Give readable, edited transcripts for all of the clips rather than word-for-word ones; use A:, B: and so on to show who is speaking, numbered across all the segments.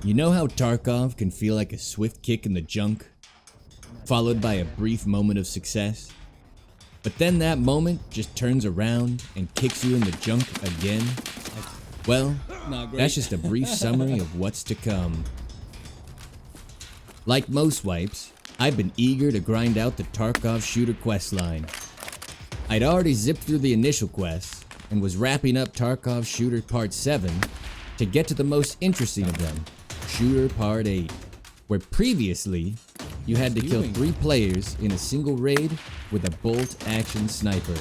A: You know how Tarkov can feel like a swift kick in the junk, followed by a brief moment of success? But then that moment just turns around and kicks you in the junk again? Well, that's just a brief summary of what's to come. Like most wipes, I've been eager to grind out the Tarkov Shooter questline. I'd already zipped through the initial quests and was wrapping up Tarkov Shooter Part 7 to get to the most interesting of them, Shooter Part 8, where previously you had to kill 3 players in a single raid with a bolt-action sniper.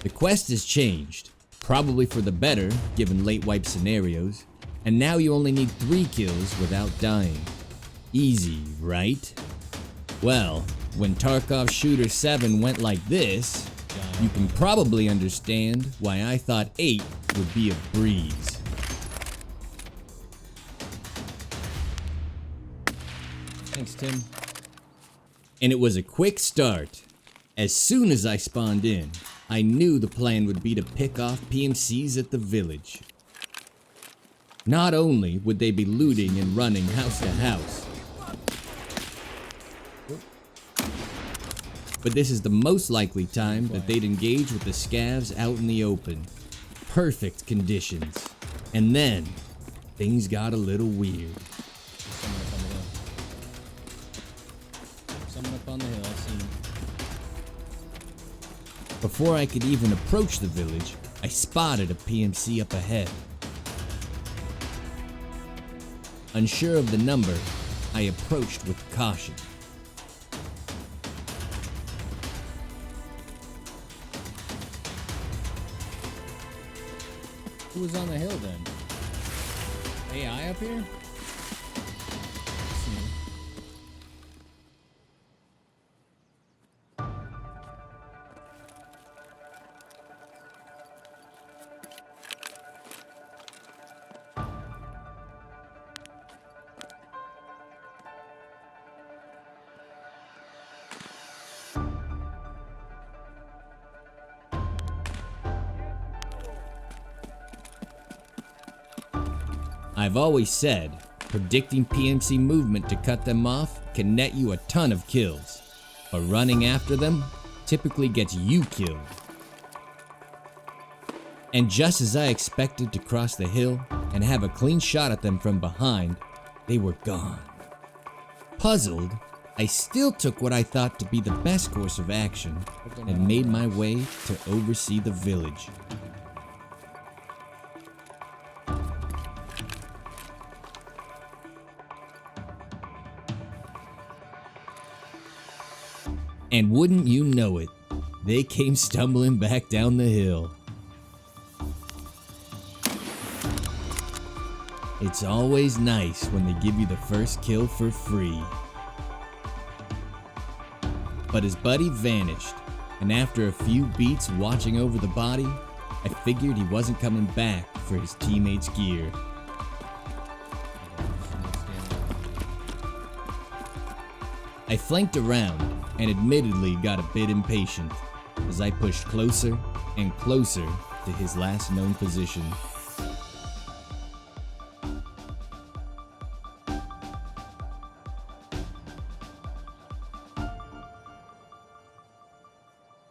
A: The quest has changed, probably for the better given late wipe scenarios, and now you only need 3 kills without dying. Easy, right? Well, when Tarkov Shooter 7 went like this, you can probably understand why I thought 8 would be a breeze.
B: Thanks, Tim.
A: And it was a quick start. As soon as I spawned in, I knew the plan would be to pick off PMCs at the village. Not only would they be looting and running house to house, but this is the most likely time that they'd engage with the scavs out in the open. Perfect conditions. And then, things got a little weird.
B: Someone up on the hill, I see him.
A: Before I could even approach the village, I spotted a PMC up ahead. Unsure of the number, I approached with caution.
B: Who was on the hill then? AI up here?
A: I've always said, predicting PMC movement to cut them off can net you a ton of kills, but running after them typically gets you killed. And just as I expected to cross the hill and have a clean shot at them from behind, they were gone. Puzzled, I still took what I thought to be the best course of action and made my way to oversee the village. And wouldn't you know it, they came stumbling back down the hill. It's always nice when they give you the first kill for free. But his buddy vanished, and after a few beats watching over the body, I figured he wasn't coming back for his teammates' gear. I flanked around and admittedly got a bit impatient as I pushed closer and closer to his last known position.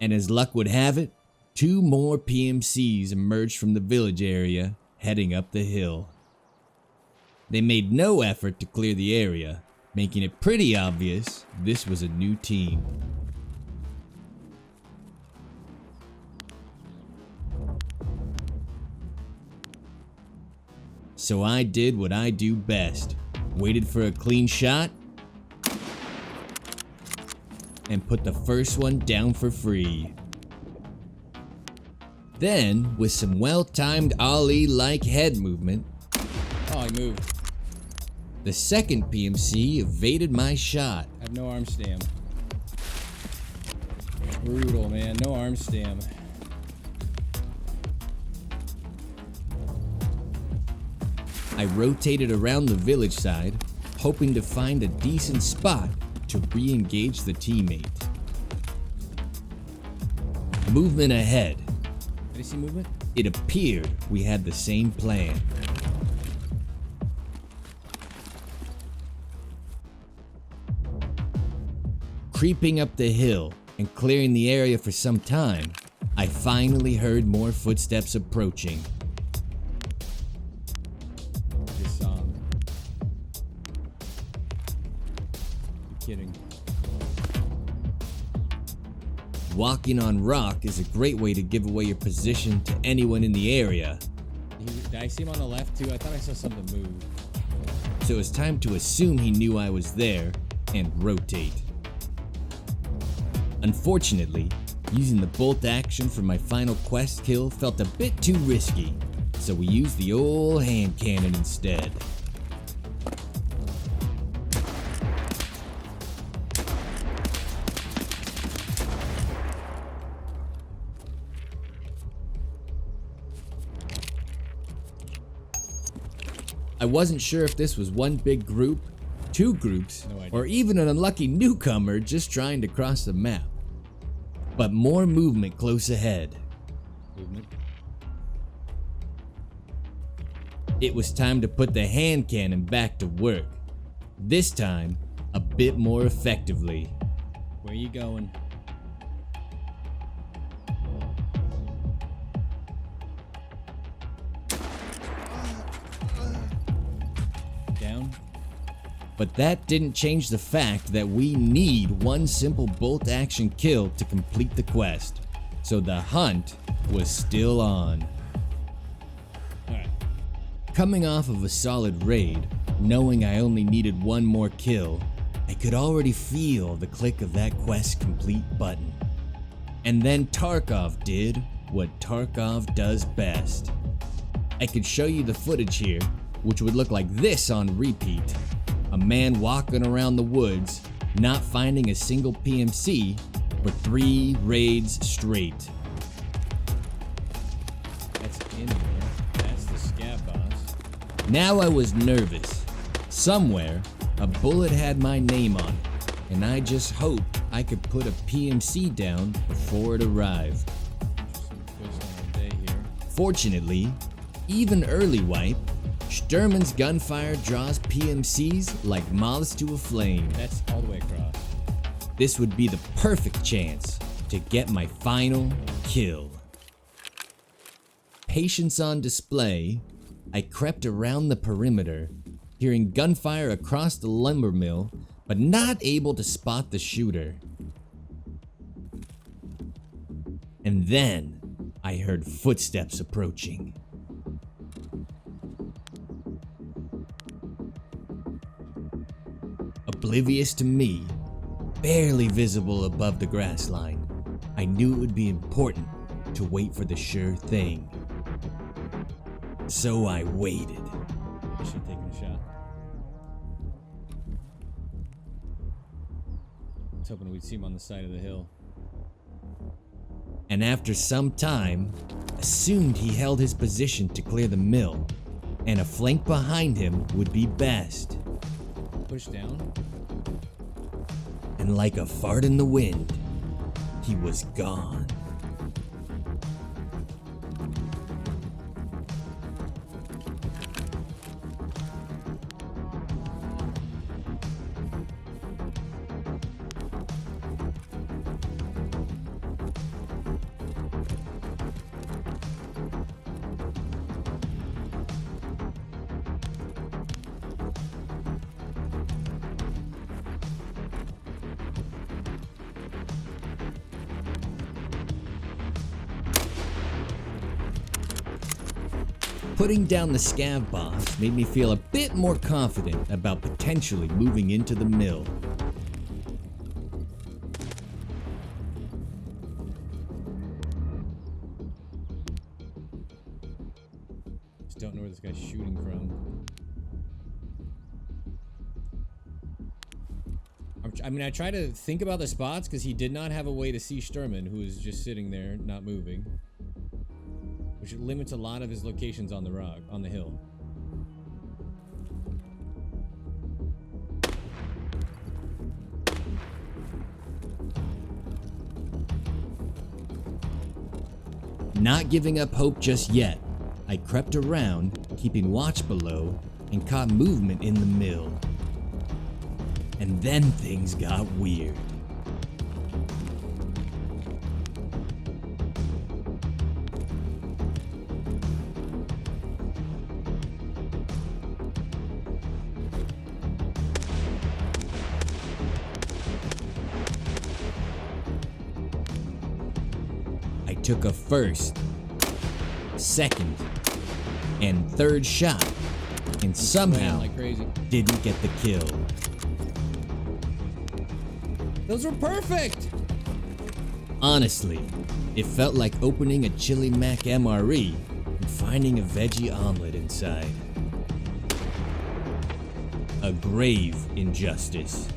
A: And as luck would have it, 2 more PMCs emerged from the village area heading up the hill. They made no effort to clear the area, making it pretty obvious this was a new team. So I did what I do best, waited for a clean shot, and put the first one down for free. Then, with some well-timed Ali-like head movement,
B: Oh, he moved.
A: the second PMC evaded my shot.
B: I have no arm stam. Brutal, man. No arm stam.
A: I rotated around the village side, hoping to find a decent spot to re-engage the teammate. Movement ahead.
B: Did you see movement?
A: It appeared we had the same plan. creeping up the hill and clearing the area for some time, I finally heard more footsteps approaching.
B: Just saw him. You're kidding.
A: Walking on rock is a great way to give away your position to anyone in the area,
B: Did I see him on the left too? I thought I saw something move.
A: so it's time to assume he knew I was there and rotate. Unfortunately, using the bolt action for my final quest kill felt a bit too risky, so we used the old hand cannon instead. I wasn't sure if this was one big group, two groups,
B: No idea.
A: or even an unlucky newcomer just trying to cross the map. But more movement close ahead.
B: Movement.
A: It was time to put the hand cannon back to work. This time, a bit more effectively.
B: Where you going? Down?
A: But that didn't change the fact that we need one simple bolt action kill to complete the quest. So the hunt was still on.
B: Alright.
A: Coming off of a solid raid, knowing I only needed one more kill, I could already feel the click of that quest complete button. And then Tarkov did what Tarkov does best. I could show you the footage here, which would look like this on repeat. A man walking around the woods, not finding a single PMC for 3 raids straight.
B: That's in there. That's the scav boss.
A: Now I was nervous. Somewhere, a bullet had my name on it, and I just hoped I could put a PMC down before it arrived.
B: Interesting twist on our day here.
A: Fortunately, even early wipe, Sturman's gunfire draws PMCs like moths to a flame.
B: That's all the way across.
A: This would be the perfect chance to get my final kill. Patience on display, I crept around the perimeter, hearing gunfire across the lumber mill, but not able to spot the shooter. And then I heard footsteps approaching. Oblivious to me, barely visible above the grass line, I knew it would be important to wait for the sure thing. So I waited.
B: I should have taken a shot. I was hoping we'd see him on the side of the hill.
A: And after some time, assumed he held his position to clear the mill, and a flank behind him would be best.
B: Push down.
A: And like a fart in the wind, he was gone. Putting down the scav boss made me feel a bit more confident about potentially moving into the mill.
B: Just don't know where this guy's shooting from. I mean, I try to think about the spots because he did not have a way to see Sturman, who is just sitting there, not moving. Which limits a lot of his locations on the rock, on the hill.
A: Not giving up hope just yet, I crept around, keeping watch below, and caught movement in the mill. And then things got weird. took a first, second, and third shot, and somehow
B: like crazy.
A: didn't get the kill.
B: Those were perfect!
A: Honestly, it felt like opening a Chili Mac MRE and finding a veggie omelet inside. A grave injustice.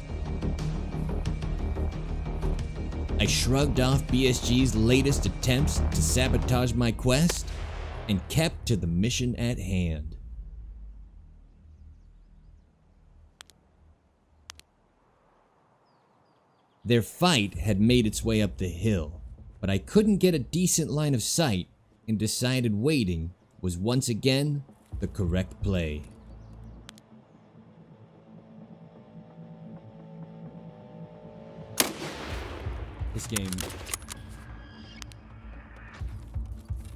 A: I shrugged off BSG's latest attempts to sabotage my quest and kept to the mission at hand. Their fight had made its way up the hill, but I couldn't get a decent line of sight and decided waiting was once again the correct play.
B: This game.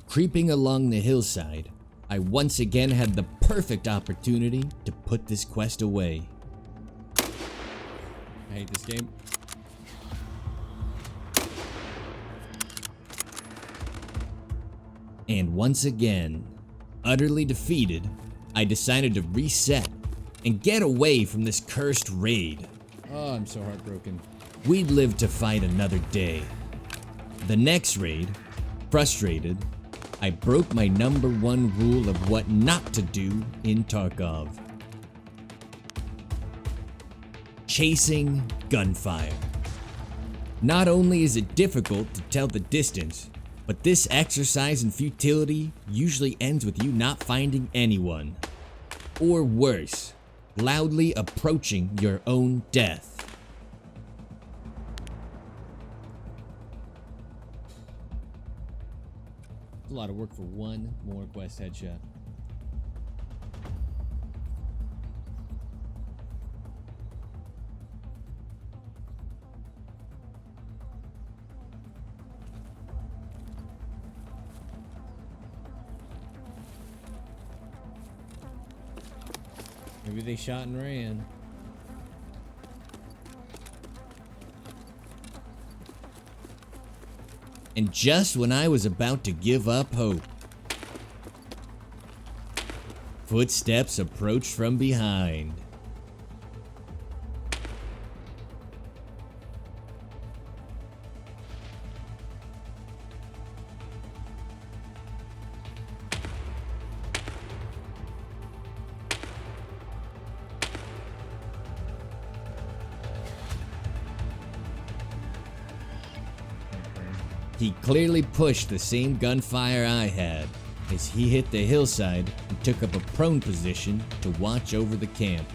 A: Creeping along the hillside, I once again had the perfect opportunity to put this quest away.
B: I hate this game.
A: And once again, utterly defeated, I decided to reset and get away from this cursed raid.
B: Oh, I'm so heartbroken.
A: We'd live to fight another day. The next raid, frustrated, I broke my #1 rule of what not to do in Tarkov. Chasing gunfire. Not only is it difficult to tell the distance, but this exercise in futility usually ends with you not finding anyone. Or worse, loudly approaching your own death.
B: It's a lot of work for one more quest headshot. Maybe they shot and ran.
A: And just when I was about to give up hope, footsteps approached from behind. He clearly pushed the same gunfire I had, as he hit the hillside and took up a prone position to watch over the camp.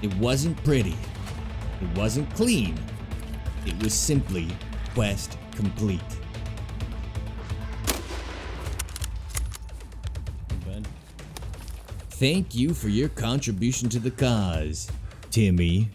A: It wasn't pretty. It wasn't clean. It was simply quest complete.
B: Ben.
A: Thank you for your contribution to the cause, Timmy.